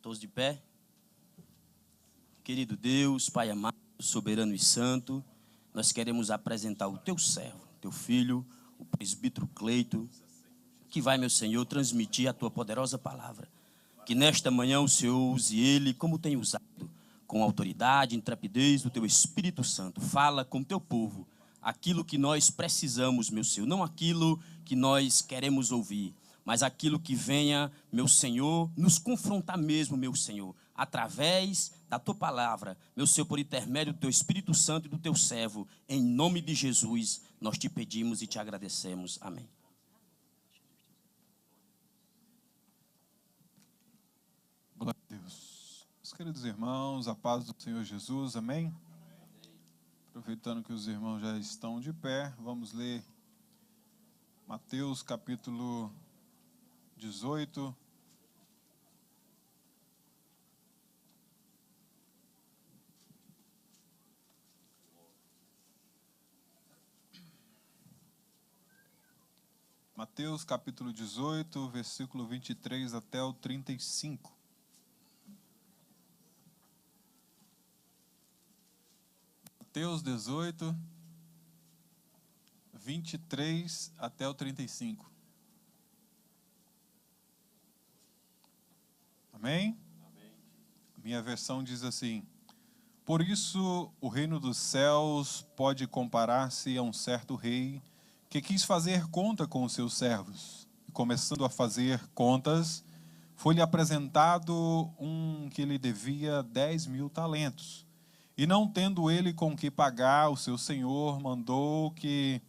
Todos de pé. Querido Deus, Pai amado, soberano e santo, nós queremos apresentar o teu servo, teu filho, o presbítero Cleito, que vai, meu Senhor, transmitir a tua poderosa palavra. Que nesta manhã o Senhor use ele como tem usado, com autoridade, intrepidez do teu Espírito Santo. Fala com o teu povo aquilo que nós precisamos, meu Senhor, não aquilo que nós queremos ouvir, mas aquilo que venha, meu Senhor, nos confrontar mesmo, meu Senhor, através da tua palavra, meu Senhor, por intermédio do teu Espírito Santo e do teu servo, em nome de Jesus, nós te pedimos e te agradecemos. Amém. Glória a Deus. Meus queridos irmãos, a paz do Senhor Jesus, amém? Aproveitando que os irmãos já estão de pé, vamos ler Mateus capítulo 18. Mateus capítulo 18, versículo 23 até o 35. Mateus 18, 23 até o 35. Amém? Amém. Minha versão diz assim: Por isso o reino dos céus pode comparar-se a um certo rei que quis fazer conta com os seus servos. E começando a fazer contas, foi-lhe apresentado um que lhe devia 10.000 talentos. E não tendo ele com que pagar, o seu senhor mandou que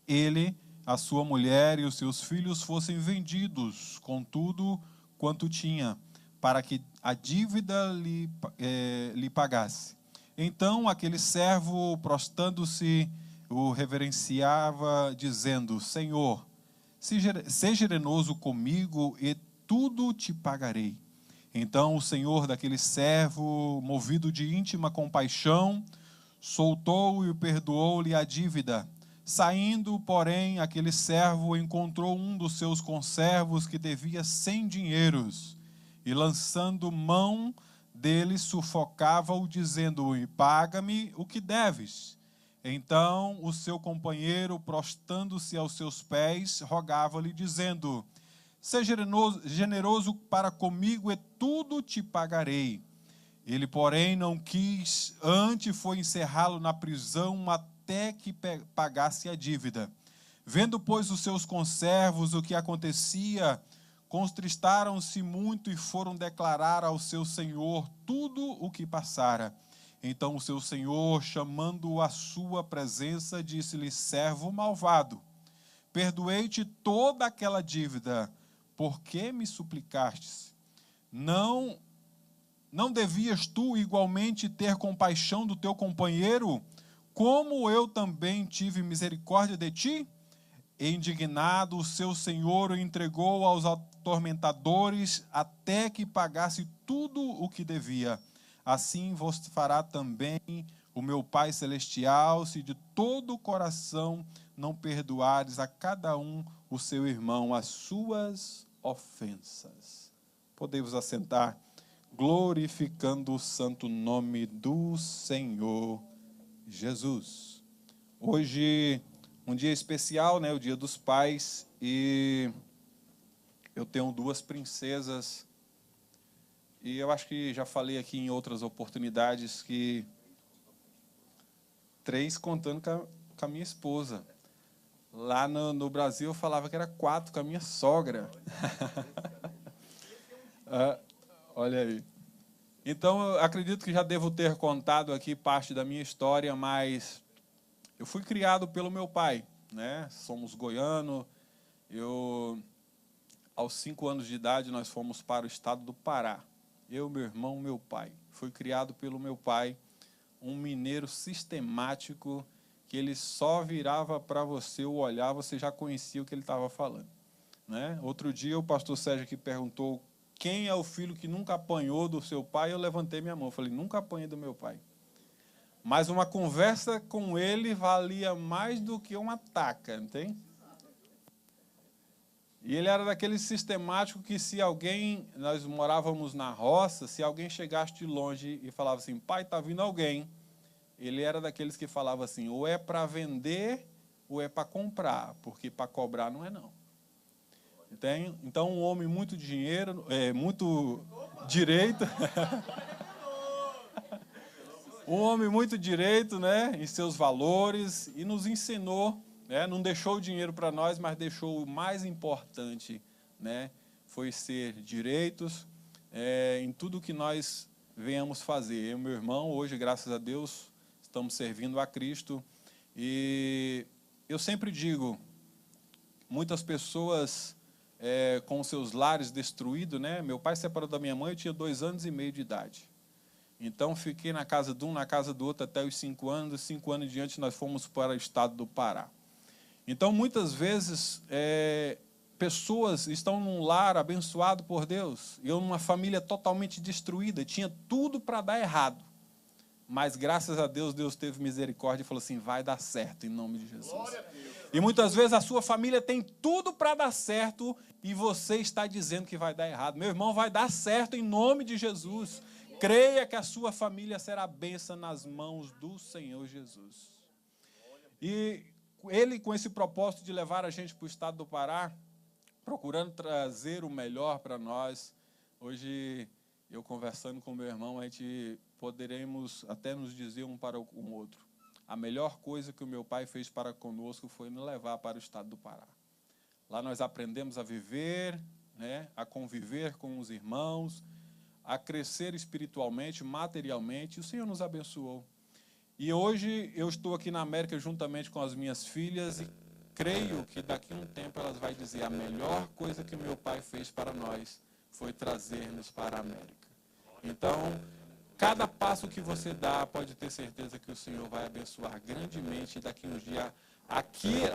ele, a sua mulher e os seus filhos fossem vendidos com tudo quanto tinha, para que a dívida lhe pagasse. Então aquele servo, prostrando-se, o reverenciava, dizendo: Senhor, seja generoso comigo e tudo te pagarei. Então o senhor daquele servo, movido de íntima compaixão, soltou e perdoou-lhe a dívida. Saindo, porém, aquele servo encontrou um dos seus conservos que devia 100 dinheiros, e lançando mão dele, sufocava-o, dizendo-lhe: Paga-me o que deves. Então o seu companheiro, prostrando-se aos seus pés, rogava-lhe, dizendo: Seja generoso para comigo e tudo te pagarei. Ele, porém, não quis, antes foi encerrá-lo na prisão até que pagasse a dívida. Vendo, pois, os seus conservos o que acontecia, contristaram-se muito e foram declarar ao seu senhor tudo o que passara. Então o seu senhor, chamando-o à sua presença, disse-lhe: Servo malvado, perdoei-te toda aquela dívida. Por que me suplicastes? Não devias tu igualmente ter compaixão do teu companheiro, como eu também tive misericórdia de ti? E indignado, o seu senhor o entregou aos atormentadores até que pagasse tudo o que devia. Assim vos fará também o meu Pai Celestial, se de todo o coração não perdoares a cada um o seu irmão as suas ofensas. Podemos assentar, glorificando o santo nome do Senhor Jesus. Hoje, um dia especial, né, o Dia dos Pais, e eu tenho duas princesas, e eu acho que já falei aqui em outras oportunidades que 3 contando com a minha esposa. Lá no Brasil eu falava que era 4 com a minha sogra. Olha aí. Então, eu acredito que já devo ter contado aqui parte da minha história, mas eu fui criado pelo meu pai, né? Somos goianos. Aos 5 anos de idade, nós fomos para o estado do Pará. Eu, meu irmão, meu pai. Fui criado pelo meu pai, um mineiro sistemático, que ele só virava para você o olhar, você já conhecia o que ele estava falando, né? Outro dia, o pastor Sérgio aqui perguntou: quem é o filho que nunca apanhou do seu pai? Eu levantei minha mão, falei: nunca apanhei do meu pai. Mas uma conversa com ele valia mais do que uma taca, não tem? E ele era daquele sistemático que se alguém, nós morávamos na roça, se alguém chegasse de longe e falava assim, pai, está vindo alguém, ele era daqueles que falava assim, ou é para vender ou é para comprar, porque para cobrar não é não. Então um homem muito dinheiro, muito direito, um homem muito direito, né, em seus valores, e nos ensinou, né, não deixou o dinheiro para nós, mas deixou o mais importante, né, foi ser direitos em tudo que nós venhamos fazer. Eu e meu irmão, hoje, graças a Deus, estamos servindo a Cristo, e eu sempre digo, muitas pessoas com seus lares destruídos, né, meu pai separou da minha mãe, eu tinha 2 anos e meio de idade. Então, fiquei na casa de um, na casa do outro, até os 5 anos. 5 anos em diante, nós fomos para o estado do Pará. Então, muitas vezes, pessoas estão num lar abençoado por Deus, eu numa família totalmente destruída, tinha tudo para dar errado. Mas, graças a Deus, Deus teve misericórdia e falou assim, vai dar certo, em nome de Jesus. E muitas vezes a sua família tem tudo para dar certo e você está dizendo que vai dar errado. Meu irmão, vai dar certo em nome de Jesus. Creia que a sua família será bênção nas mãos do Senhor Jesus. E ele, com esse propósito de levar a gente para o estado do Pará, procurando trazer o melhor para nós, hoje, eu conversando com meu irmão, a gente poderemos até nos dizer um para o outro. A melhor coisa que o meu pai fez para conosco foi nos levar para o estado do Pará. Lá nós aprendemos a viver, né, a conviver com os irmãos, a crescer espiritualmente, materialmente, e o Senhor nos abençoou. E hoje eu estou aqui na América juntamente com as minhas filhas e creio que daqui a um tempo elas vão dizer a melhor coisa que meu pai fez para nós foi trazer-nos para a América. Então, cada passo que você dá, pode ter certeza que o Senhor vai abençoar grandemente daqui a uns dias.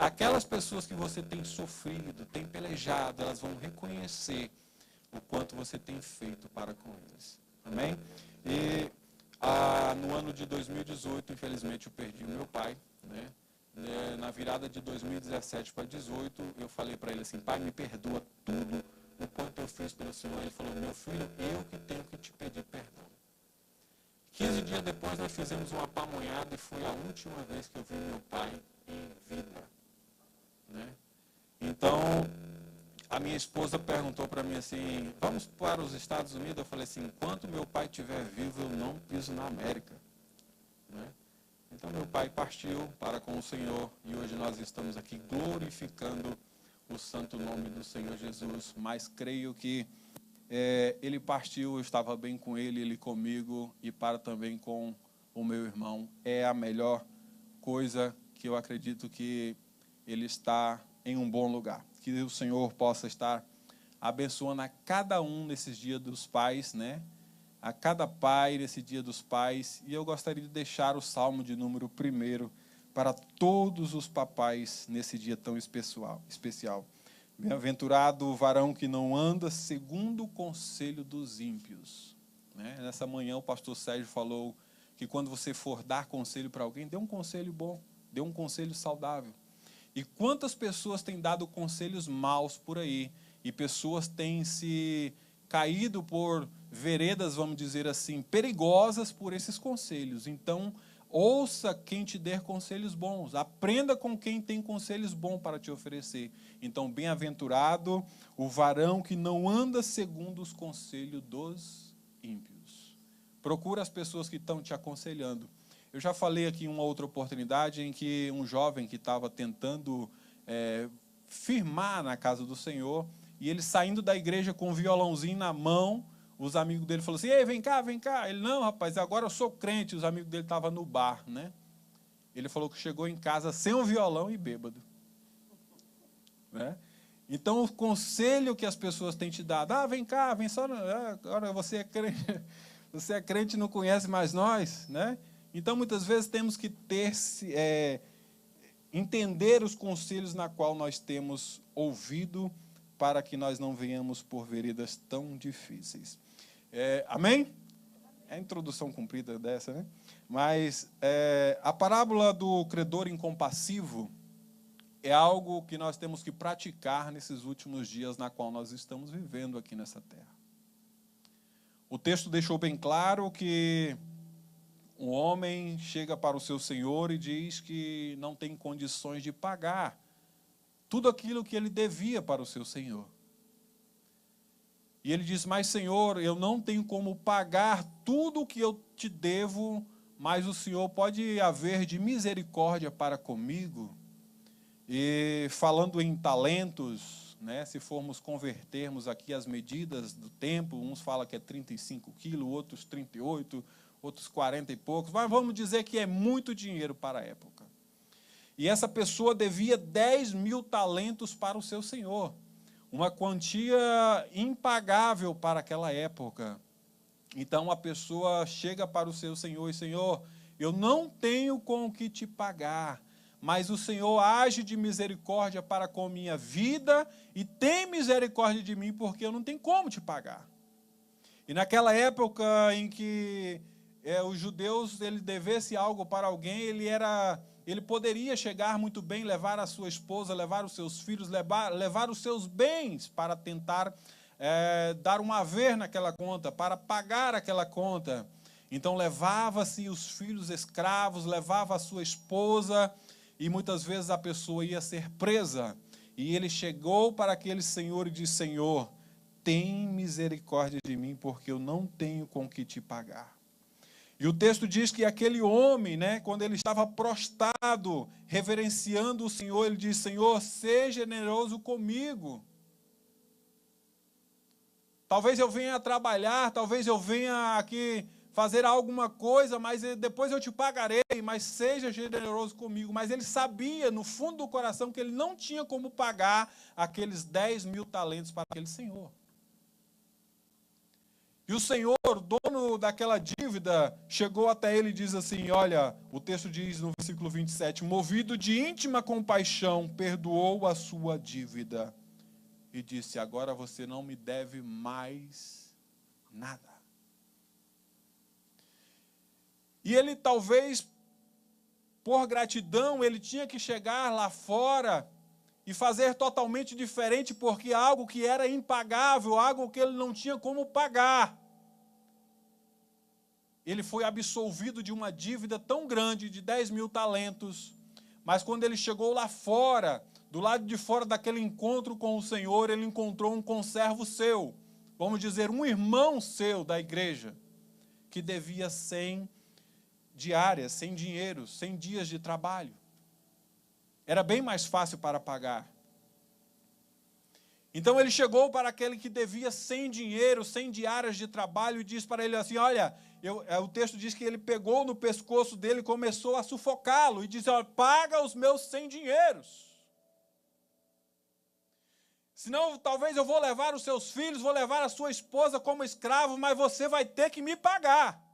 Aquelas pessoas que você tem sofrido, tem pelejado, elas vão reconhecer o quanto você tem feito para com eles. Amém? E no ano de 2018, infelizmente, eu perdi o meu pai, né? Na virada de 2017 para 2018, eu falei para ele assim, pai, me perdoa tudo o quanto eu fiz pelo Senhor. Ele falou, meu filho, eu que tenho que te pedir perdão. 15 dias depois, nós fizemos uma pamonhada e foi a última vez que eu vi meu pai em vida. Né? Então, a minha esposa perguntou para mim assim, vamos para os Estados Unidos? Eu falei assim, enquanto meu pai estiver vivo, eu não piso na América. Né? Então, meu pai partiu para com o Senhor e hoje nós estamos aqui glorificando o santo nome do Senhor Jesus. Mas creio que ele partiu, eu estava bem com ele, ele comigo e para também com o meu irmão. É a melhor coisa que eu acredito que ele está em um bom lugar. Que o Senhor possa estar abençoando a cada um nesses dias dos pais, né? A cada pai nesse dia dos pais. E eu gostaria de deixar o Salmo de número 1 para todos os papais nesse dia tão especial. Bem-aventurado o varão que não anda segundo o conselho dos ímpios. Né? Nessa manhã o pastor Sérgio falou que quando você for dar conselho para alguém, dê um conselho bom, dê um conselho saudável. E quantas pessoas têm dado conselhos maus por aí, e pessoas têm se caído por veredas, vamos dizer assim, perigosas por esses conselhos. Então, ouça quem te der conselhos bons, aprenda com quem tem conselhos bons para te oferecer. Então, bem-aventurado o varão que não anda segundo os conselhos dos ímpios. Procura as pessoas que estão te aconselhando. Eu já falei aqui em uma outra oportunidade em que um jovem que estava tentando firmar na casa do Senhor, e ele saindo da igreja com um violãozinho na mão, os amigos dele falaram assim, ei, vem cá, vem cá. Ele, não, rapaz, agora eu sou crente. Os amigos dele estavam no bar, né? Ele falou que chegou em casa sem o violão e bêbado. Né? Então, o conselho que as pessoas têm te dado, vem cá, vem só, agora você é crente e não conhece mais nós, né? Então, muitas vezes, temos que entender os conselhos na qual nós temos ouvido para que nós não venhamos por veredas tão difíceis. Amém? É a introdução comprida dessa, né? Mas a parábola do credor incompassivo, é algo que nós temos que praticar nesses últimos dias na qual nós estamos vivendo aqui nessa terra. O texto deixou bem claro que um homem chega para o seu senhor e diz que não tem condições de pagar tudo aquilo que ele devia para o seu senhor. E ele diz, mas senhor, eu não tenho como pagar tudo o que eu te devo, mas o senhor pode haver de misericórdia para comigo? E falando em talentos, né, se formos convertermos aqui as medidas do tempo, uns falam que é 35 quilos, outros 38, outros 40 e poucos, mas vamos dizer que é muito dinheiro para a época. E essa pessoa devia 10.000 talentos para o seu senhor, uma quantia impagável para aquela época. Então a pessoa chega para o seu senhor e, senhor, eu não tenho com o que te pagar, mas o Senhor age de misericórdia para com minha vida e tem misericórdia de mim, porque eu não tenho como te pagar. E naquela época em que os judeus, ele devesse algo para alguém, ele poderia chegar muito bem, levar a sua esposa, levar os seus filhos, levar os seus bens para tentar dar um haver naquela conta, para pagar aquela conta. Então levava-se os filhos escravos, levava a sua esposa, e muitas vezes a pessoa ia ser presa. E ele chegou para aquele senhor e disse, Senhor, tem misericórdia de mim, porque eu não tenho com que te pagar. E o texto diz que aquele homem, né, quando ele estava prostrado, reverenciando o Senhor, ele disse, Senhor, seja generoso comigo. Talvez eu venha trabalhar, talvez eu venha aqui fazer alguma coisa, mas depois eu te pagarei, mas seja generoso comigo. Mas ele sabia, no fundo do coração, que ele não tinha como pagar aqueles 10.000 talentos para aquele senhor. E o senhor, dono daquela dívida, chegou até ele e diz assim, olha, o texto diz no versículo 27, movido de íntima compaixão, perdoou a sua dívida. E disse, agora você não me deve mais nada. E ele talvez, por gratidão, ele tinha que chegar lá fora e fazer totalmente diferente, porque algo que era impagável, algo que ele não tinha como pagar. Ele foi absolvido de uma dívida tão grande, de 10.000 talentos, mas quando ele chegou lá fora, do lado de fora daquele encontro com o Senhor, ele encontrou um conservo seu, vamos dizer, um irmão seu da igreja, que devia 100 diárias, 100 dinheiro, 100 dias de trabalho. Era bem mais fácil para pagar. Então ele chegou para aquele que devia 100 dinheiro, 100 diárias de trabalho e disse para ele assim, olha, o texto diz que ele pegou no pescoço dele e começou a sufocá-lo e disse, olha, paga os meus 100 dinheiros. Senão talvez eu vou levar os seus filhos, vou levar a sua esposa como escravo, mas você vai ter que me pagar.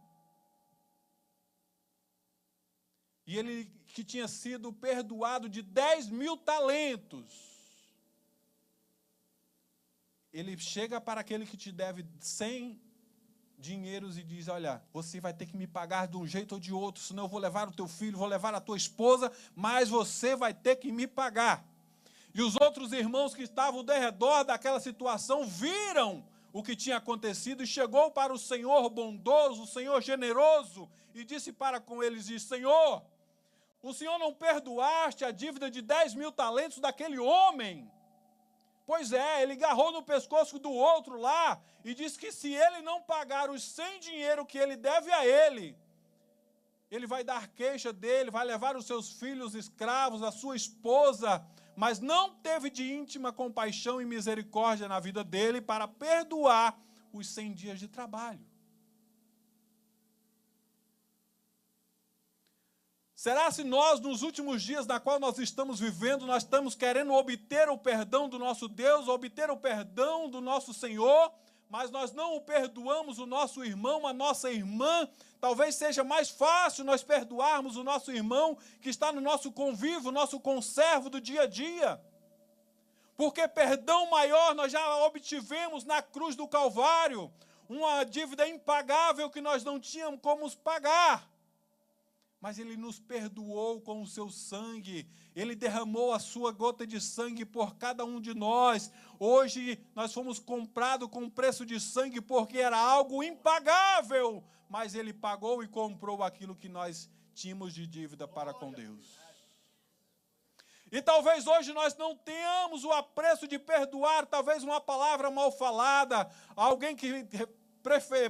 E ele que tinha sido perdoado de 10.000 talentos, ele chega para aquele que te deve 100 dinheiros e diz, olha, você vai ter que me pagar de um jeito ou de outro, senão eu vou levar o teu filho, vou levar a tua esposa, mas você vai ter que me pagar. E os outros irmãos que estavam ao redor daquela situação viram o que tinha acontecido e chegou para o Senhor bondoso, o Senhor generoso, e disse para com eles, disse, Senhor, o Senhor não perdoaste a dívida de 10.000 talentos daquele homem? Pois é, ele agarrou no pescoço do outro lá e disse que se ele não pagar os 100 dinheiro que ele deve a ele vai dar queixa dele, vai levar os seus filhos escravos, a sua esposa, mas não teve de íntima compaixão e misericórdia na vida dele para perdoar os 100 dias de trabalho. Será se nós, nos últimos dias na qual nós estamos vivendo, nós estamos querendo obter o perdão do nosso Deus, obter o perdão do nosso Senhor, mas nós não o perdoamos o nosso irmão, a nossa irmã? Talvez seja mais fácil nós perdoarmos o nosso irmão que está no nosso convívio, nosso conservo do dia a dia. Porque perdão maior nós já obtivemos na cruz do Calvário, uma dívida impagável que nós não tínhamos como pagar. mas Ele nos perdoou com o seu sangue. Ele derramou a sua gota de sangue por cada um de nós. Hoje nós fomos comprados com preço de sangue porque era algo impagável, mas Ele pagou e comprou aquilo que nós tínhamos de dívida para com Deus. E talvez hoje nós não tenhamos o apreço de perdoar, talvez uma palavra mal falada, alguém que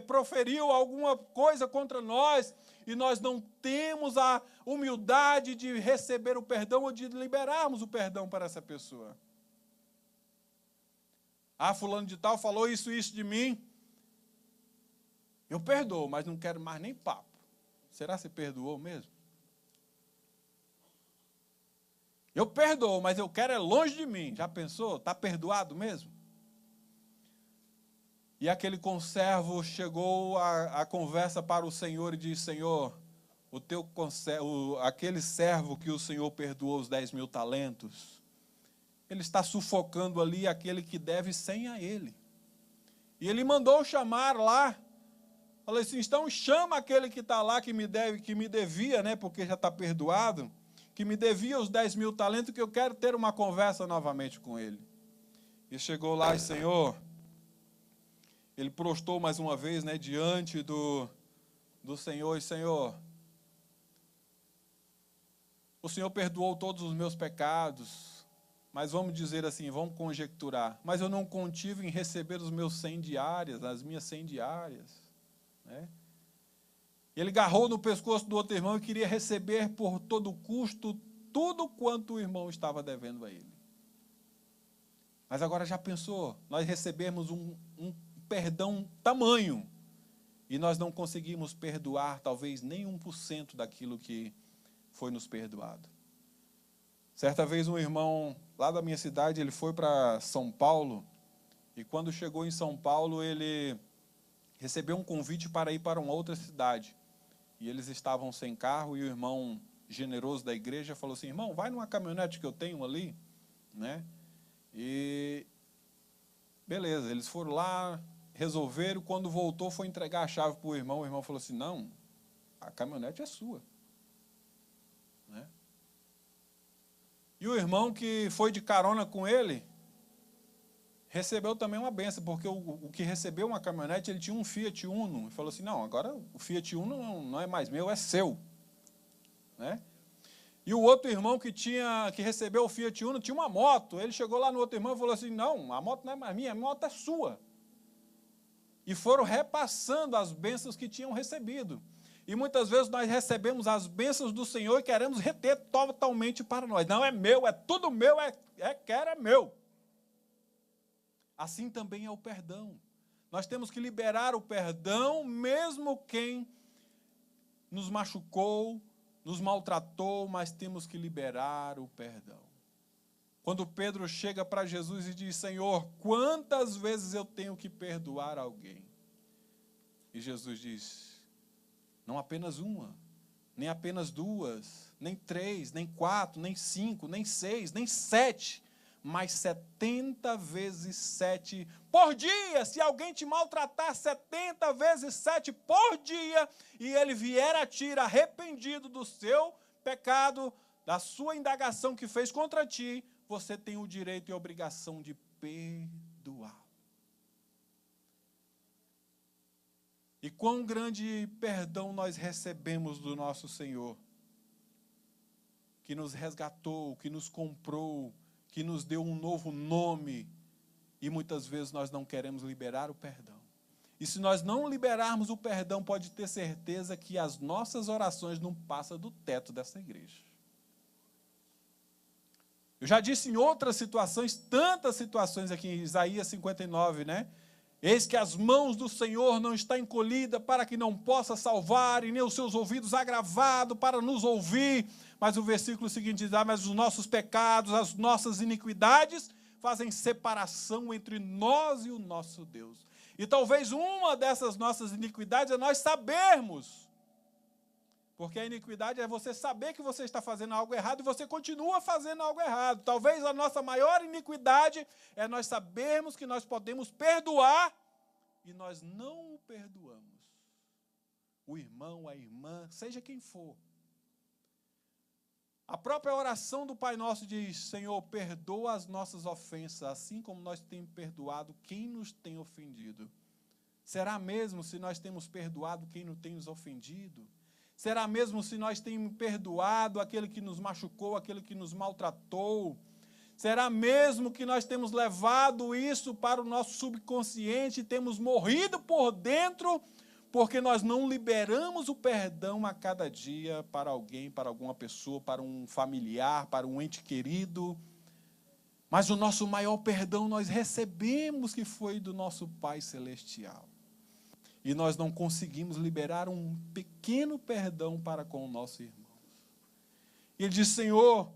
proferiu alguma coisa contra nós, e nós não temos a humildade de receber o perdão ou de liberarmos o perdão para essa pessoa. Ah, fulano de tal falou isso de mim. Eu perdoo, mas não quero mais nem papo. Será que você perdoou mesmo? Eu perdoo, mas eu quero é longe de mim. Já pensou? Está perdoado mesmo? E aquele conservo chegou a conversa para o Senhor e disse: Senhor, aquele servo que o Senhor perdoou os 10.000 talentos, ele está sufocando ali aquele que deve 100 a ele. E ele mandou chamar lá. Falei assim: então chama aquele que está lá, que me devia, né, porque já está perdoado, que me devia os 10.000 talentos, que eu quero ter uma conversa novamente com ele. E chegou lá e: Senhor, ele prostou mais uma vez, né, diante do Senhor, e: Senhor, o Senhor perdoou todos os meus pecados, mas vamos dizer assim, vamos conjecturar, mas eu não contive em receber os meus 100 diárias, as minhas 100 diárias, né? Ele agarrou no pescoço do outro irmão e queria receber por todo custo tudo quanto o irmão estava devendo a ele. Mas agora já pensou, nós recebemos um perdão tamanho, e nós não conseguimos perdoar talvez nem 1% daquilo que foi nos perdoado. Certa vez um irmão lá da minha cidade, ele foi para São Paulo, e quando chegou em São Paulo, ele recebeu um convite para ir para uma outra cidade, e eles estavam sem carro, e o irmão generoso da igreja falou assim: irmão, vai numa caminhonete que eu tenho ali, né? E beleza, eles foram lá, resolveram. Quando voltou, foi entregar a chave para o irmão falou assim: não, a caminhonete é sua, né? E o irmão que foi de carona com ele recebeu também uma benção, porque o que recebeu uma caminhonete, ele tinha um Fiat Uno, e falou assim: não, agora o Fiat Uno não é mais meu, é seu, né? E o outro irmão que recebeu o Fiat Uno tinha uma moto. Ele chegou lá no outro irmão e falou assim: não, a moto não é mais minha, a moto é sua. E foram repassando as bênçãos que tinham recebido. E muitas vezes nós recebemos as bênçãos do Senhor e queremos reter totalmente para nós. Não é meu, é tudo meu, é meu. Assim também é o perdão. Nós temos que liberar o perdão, mesmo quem nos machucou, nos maltratou, mas temos que liberar o perdão. Quando Pedro chega para Jesus e diz: Senhor, quantas vezes eu tenho que perdoar alguém? E Jesus diz: não apenas uma, nem apenas duas, nem 3, nem 4, nem 5, nem 6, nem 7, mas 70 vezes 7 por dia. Se alguém te maltratar 70 vezes 7 por dia, e ele vier a ti arrependido do seu pecado, da sua indagação que fez contra ti, você tem o direito e a obrigação de perdoar. E quão grande perdão nós recebemos do nosso Senhor, que nos resgatou, que nos comprou, que nos deu um novo nome, e muitas vezes nós não queremos liberar o perdão. E se nós não liberarmos o perdão, pode ter certeza que as nossas orações não passam do teto dessa igreja. Eu já disse em outras situações, tantas situações aqui em Isaías 59, né? Eis que as mãos do Senhor não estão encolhidas para que não possa salvar, e nem os seus ouvidos agravados para nos ouvir. Mas o versículo seguinte diz: mas os nossos pecados, as nossas iniquidades fazem separação entre nós e o nosso Deus. E talvez uma dessas nossas iniquidades é nós sabermos. Porque a iniquidade é você saber que você está fazendo algo errado e você continua fazendo algo errado. Talvez a nossa maior iniquidade é nós sabermos que nós podemos perdoar e nós não o perdoamos. O irmão, a irmã, seja quem for. A própria oração do Pai Nosso diz: Senhor, perdoa as nossas ofensas, assim como nós temos perdoado quem nos tem ofendido. Será mesmo se nós temos perdoado quem nos tem nos ofendido? Será mesmo se nós temos perdoado aquele que nos machucou, aquele que nos maltratou? Será mesmo que nós temos levado isso para o nosso subconsciente e temos morrido por dentro porque nós não liberamos o perdão a cada dia para alguém, para alguma pessoa, para um familiar, para um ente querido? Mas o nosso maior perdão nós recebemos, que foi do nosso Pai Celestial. E nós não conseguimos liberar um pequeno perdão para com o nosso irmão. E ele diz: Senhor,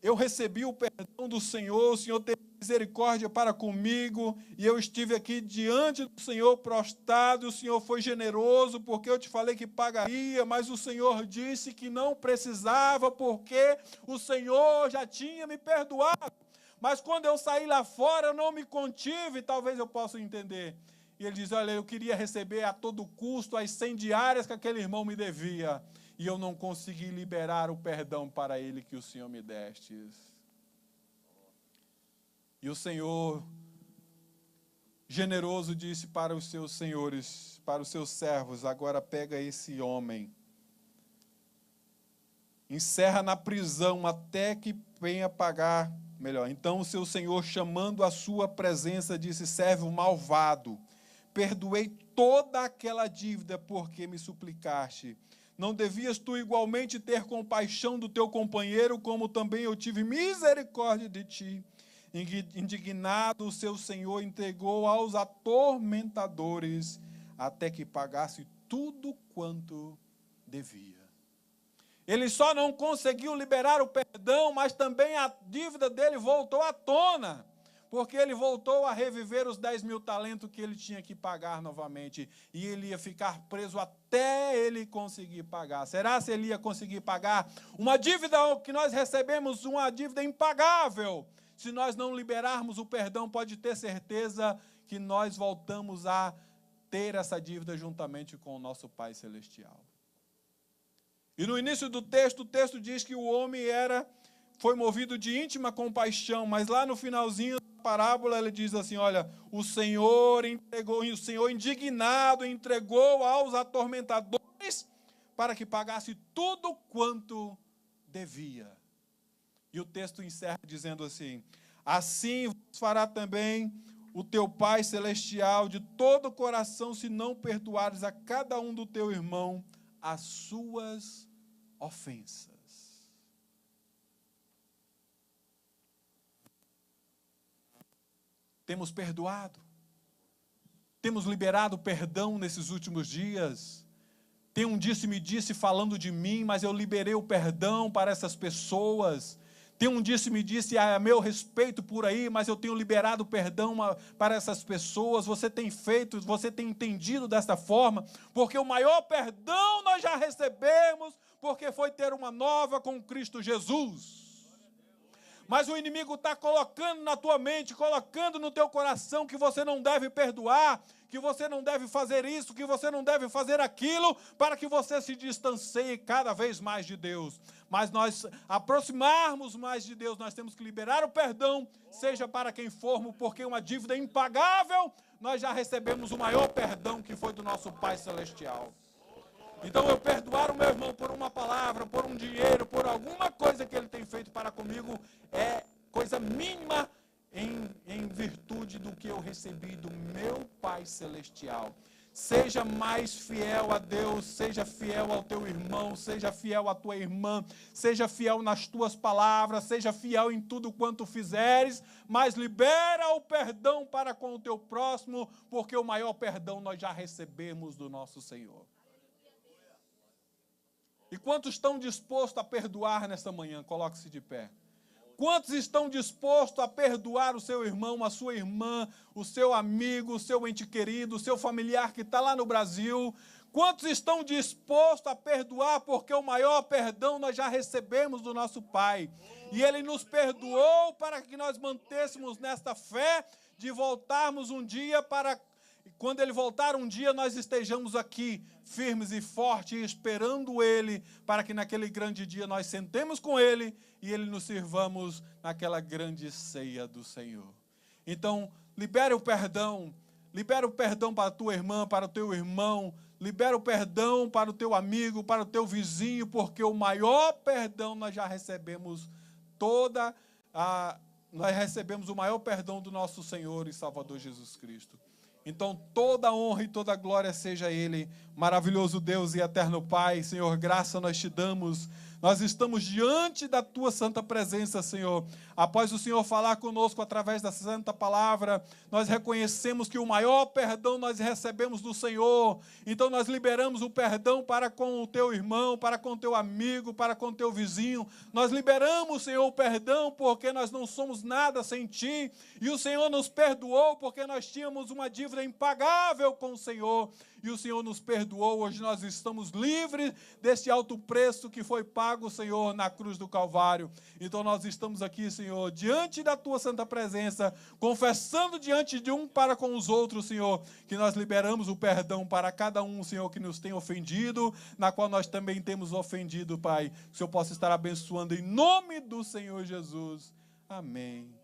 eu recebi o perdão do Senhor, o Senhor teve misericórdia para comigo, e eu estive aqui diante do Senhor prostrado, e o Senhor foi generoso, porque eu te falei que pagaria, mas o Senhor disse que não precisava, porque o Senhor já tinha me perdoado. Mas quando eu saí lá fora, eu não me contive, talvez eu possa entender. E ele diz: olha, eu queria receber a todo custo as 100 diárias que aquele irmão me devia, e eu não consegui liberar o perdão para ele que o Senhor me deste. E o Senhor, generoso, disse para os seus senhores, para os seus servos: agora pega esse homem, encerra na prisão até que venha pagar melhor. Então o seu senhor, chamando a sua presença, disse: servo malvado, perdoei toda aquela dívida porque me suplicaste. Não devias tu igualmente ter compaixão do teu companheiro, como também eu tive misericórdia de ti? Indignado, o seu senhor entregou aos atormentadores até que pagasse tudo quanto devia. Ele só não conseguiu liberar o perdão, mas também a dívida dele voltou à tona, porque ele voltou a reviver os 10 mil talentos que ele tinha que pagar novamente, e ele ia ficar preso até ele conseguir pagar. Será se ele ia conseguir pagar uma dívida que nós recebemos, uma dívida impagável? Se nós não liberarmos o perdão, pode ter certeza que nós voltamos a ter essa dívida juntamente com o nosso Pai Celestial. E no início do texto, o texto diz que o homem foi movido de íntima compaixão, mas lá no finalzinho da parábola ele diz assim: olha, o Senhor indignado entregou aos atormentadores para que pagasse tudo quanto devia. E o texto encerra dizendo assim: assim fará também o teu Pai Celestial de todo o coração, se não perdoares a cada um do teu irmão as suas ofensas. Temos perdoado? Temos liberado perdão nesses últimos dias? Tem um disse-me-disse falando de mim, mas eu liberei o perdão para essas pessoas. Tem um disse-me-disse a meu respeito por aí, mas eu tenho liberado perdão para essas pessoas. Você tem feito, você tem entendido desta forma, porque o maior perdão nós já recebemos, porque foi ter uma nova com Cristo Jesus. Mas o inimigo está colocando na tua mente, colocando no teu coração que você não deve perdoar, que você não deve fazer isso, que você não deve fazer aquilo, para que você se distancie cada vez mais de Deus. Mas nós aproximarmos mais de Deus, nós temos que liberar o perdão, seja para quem formos, porque uma dívida impagável, nós já recebemos o maior perdão que foi do nosso Pai Celestial. Então eu perdoar o meu irmão por uma palavra, por um dinheiro, por alguma coisa que ele tem feito para comigo, é coisa mínima em virtude do que eu recebi do meu Pai Celestial. Seja mais fiel a Deus, seja fiel ao teu irmão, seja fiel à tua irmã, seja fiel nas tuas palavras, seja fiel em tudo quanto fizeres, mas libera o perdão para com o teu próximo, porque o maior perdão nós já recebemos do nosso Senhor. E quantos estão dispostos a perdoar nesta manhã? Coloque-se de pé. Quantos estão dispostos a perdoar o seu irmão, a sua irmã, o seu amigo, o seu ente querido, o seu familiar que está lá no Brasil? Quantos estão dispostos a perdoar, porque o maior perdão nós já recebemos do nosso Pai. E Ele nos perdoou para que nós mantêssemos nesta fé de voltarmos um dia para E quando Ele voltar um dia, nós estejamos aqui, firmes e fortes, esperando Ele, para que naquele grande dia nós sentemos com Ele e Ele nos sirvamos naquela grande ceia do Senhor. Então, libere o perdão para a tua irmã, para o teu irmão, libera o perdão para o teu amigo, para o teu vizinho, porque o maior perdão nós já recebemos nós recebemos o maior perdão do nosso Senhor e Salvador Jesus Cristo. Então, toda honra e toda glória seja a Ele, maravilhoso Deus e eterno Pai. Senhor, graça nós te damos. Nós estamos diante da Tua santa presença, Senhor. Após o Senhor falar conosco através da santa palavra, nós reconhecemos que o maior perdão nós recebemos do Senhor. Então, nós liberamos o perdão para com o Teu irmão, para com o Teu amigo, para com o Teu vizinho. Nós liberamos, Senhor, o perdão porque nós não somos nada sem Ti. E o Senhor nos perdoou porque nós tínhamos uma dívida impagável com o Senhor. E o Senhor nos perdoou. Hoje nós estamos livres desse alto preço que foi pago, Senhor, na cruz do Calvário. Então nós estamos aqui, Senhor, diante da Tua santa presença, confessando diante de um para com os outros, Senhor, que nós liberamos o perdão para cada um, Senhor, que nos tem ofendido, na qual nós também temos ofendido, Pai. Que o Senhor possa estar abençoando em nome do Senhor Jesus. Amém.